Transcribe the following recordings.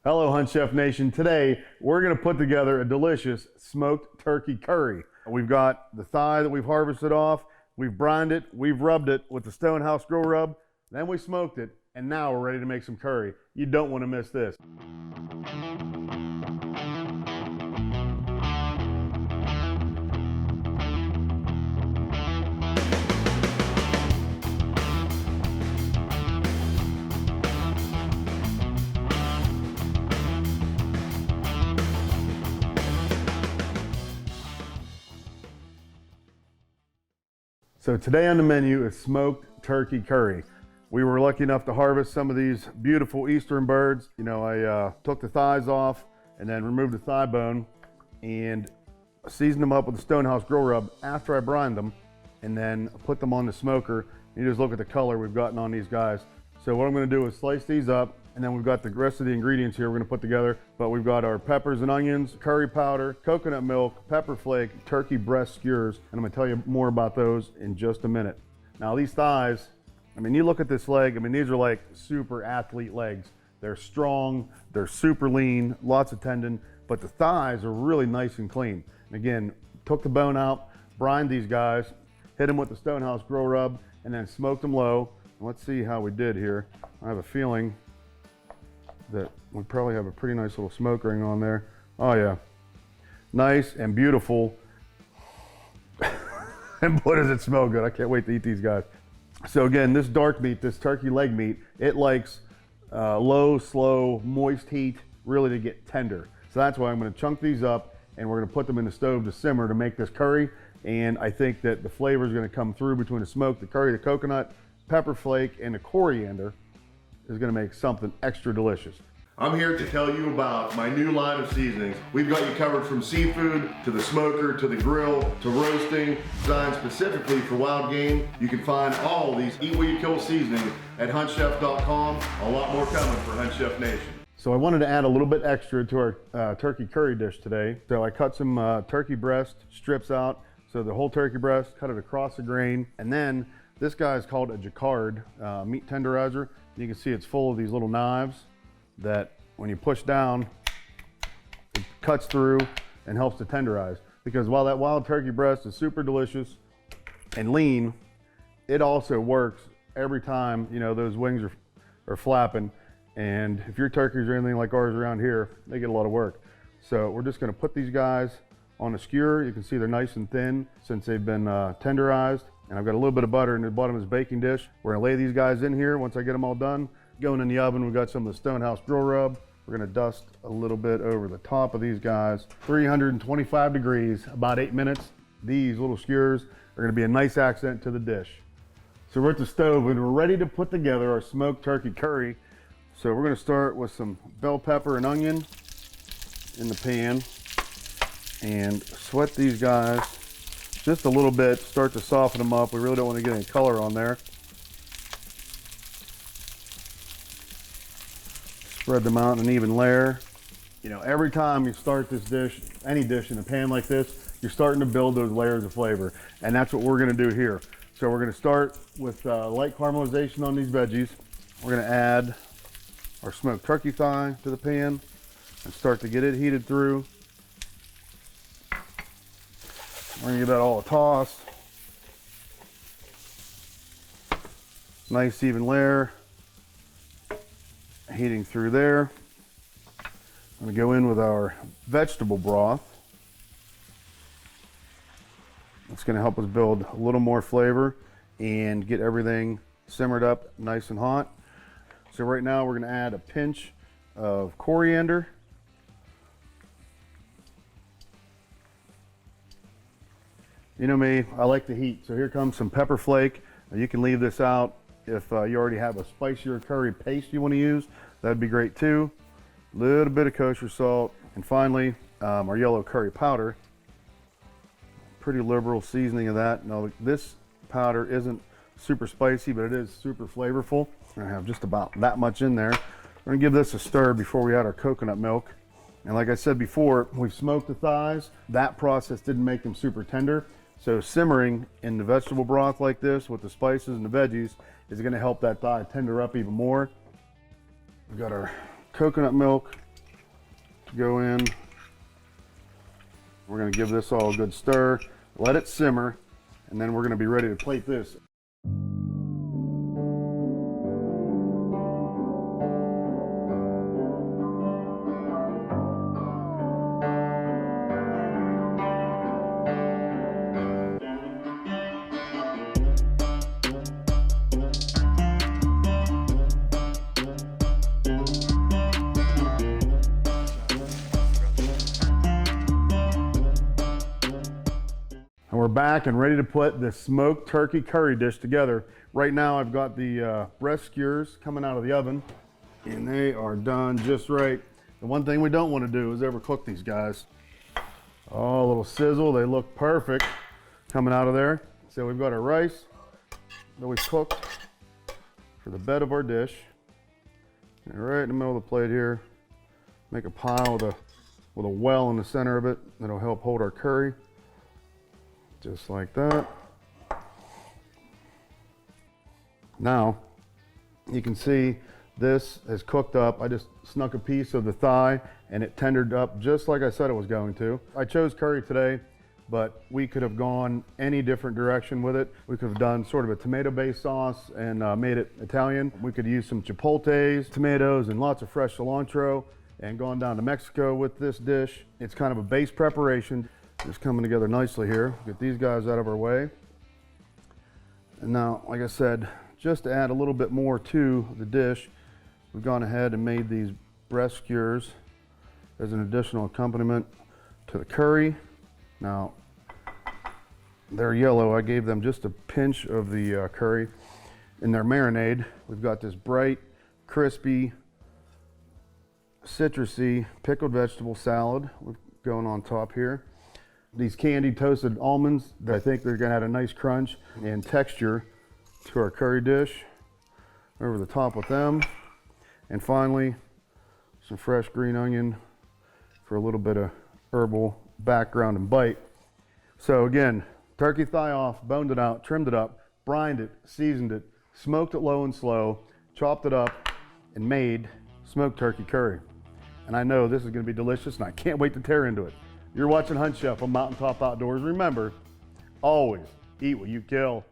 Hello, Hunt Chef Nation. Today, we're gonna put together a delicious smoked turkey curry. We've got the thigh that we've harvested off, we've brined it, we've rubbed it with the Stonehouse Grill Rub, then we smoked it, and now we're ready to make some curry. You don't wanna miss this. So today on the menu is smoked turkey curry. We were lucky enough to harvest some of these beautiful eastern birds. You know, I took the thighs off and then removed the thigh bone and seasoned them up with the Stonehouse Grill Rub after I brined them, and then put them on the smoker. You just look at the color we've gotten on these guys. So what I'm gonna do is slice these up, and then we've got the rest of the ingredients here we're gonna put together. But we've got our peppers and onions, curry powder, coconut milk, pepper flake, turkey breast skewers, and I'm gonna tell you more about those in just a minute. Now these thighs, I mean, you look at this leg, I mean, these are like super athlete legs. They're strong, they're super lean, lots of tendon, but the thighs are really nice and clean. And again, took the bone out, brined these guys, hit them with the Stonehouse Grill Rub, and then smoked them low. Let's see how we did here. I have a feeling that we probably have a pretty nice little smoke ring on there. Oh yeah, nice and beautiful. And boy does it smell good. I can't wait to eat these guys. So again, this dark meat, this turkey leg meat, it likes low, slow, moist heat really to get tender. So that's why I'm gonna chunk these up and we're gonna put them in the stove to simmer to make this curry. And I think that the flavor is gonna come through between the smoke, the curry, the coconut, pepper flake, and the coriander is gonna make something extra delicious. I'm here to tell you about my new line of seasonings. We've got you covered from seafood, to the smoker, to the grill, to roasting, designed specifically for wild game. You can find all these Eat What You Kill seasonings at huntchef.com. A lot more coming for Hunt Chef Nation. So I wanted to add a little bit extra to our turkey curry dish today. So I cut some turkey breast strips out. So the whole turkey breast, cut it across the grain. And then this guy is called a Jacquard meat tenderizer. You can see it's full of these little knives that when you push down, it cuts through and helps to tenderize. Because while that wild turkey breast is super delicious and lean, it also works every time, you know, those wings are flapping. And if your turkeys are anything like ours around here, they get a lot of work. So we're just gonna put these guys on a skewer. You can see they're nice and thin since they've been tenderized. And I've got a little bit of butter in the bottom of this baking dish. We're gonna lay these guys in here once I get them all done. Going in the oven, we've got some of the Stonehouse Grill Rub. We're gonna dust a little bit over the top of these guys. 325 degrees, about 8 minutes. These little skewers are gonna be a nice accent to the dish. So we're at the stove and we're ready to put together our smoked turkey curry. So we're gonna start with some bell pepper and onion in the pan and sweat these guys just a little bit, start to soften them up. We really don't want to get any color on there. Spread them out in an even layer. You know, every time you start this dish, any dish in a pan like this, you're starting to build those layers of flavor. And that's what we're gonna do here. So we're gonna start with light caramelization on these veggies. We're gonna add our smoked turkey thigh to the pan and start to get it heated through. We're gonna give that all a toss. Nice even layer. Heating through there. I'm gonna go in with our vegetable broth. It's gonna help us build a little more flavor and get everything simmered up nice and hot. So right now we're gonna add a pinch of coriander. You know me, I like the heat. So here comes some pepper flake. You can leave this out if you already have a spicier curry paste you want to use. That'd be great too. A little bit of kosher salt. And finally, our yellow curry powder. Pretty liberal seasoning of that. Now this powder isn't super spicy, but it is super flavorful. I have just about that much in there. We're gonna give this a stir before we add our coconut milk. And like I said before, we've smoked the thighs. That process didn't make them super tender. So simmering in the vegetable broth like this with the spices and the veggies is gonna help that thigh tender up even more. We've got our coconut milk go in. We're gonna give this all a good stir, let it simmer, and then we're gonna be ready to plate this. And we're back and ready to put the smoked turkey curry dish together. Right now I've got the breast skewers coming out of the oven and they are done just right. The one thing we don't want to do is overcook these guys. Oh, a little sizzle, they look perfect coming out of there. So we've got our rice that we cooked for the bed of our dish. And right in the middle of the plate here, make a pile with a well in the center of it that'll help hold our curry. Just like that. Now, you can see this is cooked up. I just snuck a piece of the thigh and it tendered up just like I said it was going to. I chose curry today, but we could have gone any different direction with it. We could have done sort of a tomato-based sauce and made it Italian. We could use some chipotles, tomatoes, and lots of fresh cilantro and gone down to Mexico with this dish. It's kind of a base preparation. Just coming together nicely here. Get these guys out of our way. And now, like I said, just to add a little bit more to the dish, we've gone ahead and made these breast skewers as an additional accompaniment to the curry. Now, they're yellow. I gave them just a pinch of the curry in their marinade. We've got this bright, crispy, citrusy pickled vegetable salad going on top here. These candied toasted almonds that I think they're gonna add a nice crunch and texture to our curry dish. Over the top with them. And finally, some fresh green onion for a little bit of herbal background and bite. So again, turkey thigh off, boned it out, trimmed it up, brined it, seasoned it, smoked it low and slow, chopped it up, and made smoked turkey curry. And I know this is gonna be delicious and I can't wait to tear into it. You're watching Hunt Chef on Mountaintop Outdoors. Remember, always eat what you kill.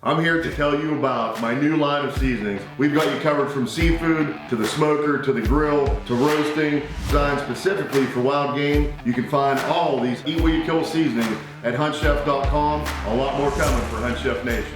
I'm here to tell you about my new line of seasonings. We've got you covered from seafood, to the smoker, to the grill, to roasting, designed specifically for wild game. You can find all these Eat What You Kill seasonings at huntchef.com. A lot more coming for Hunt Chef Nation.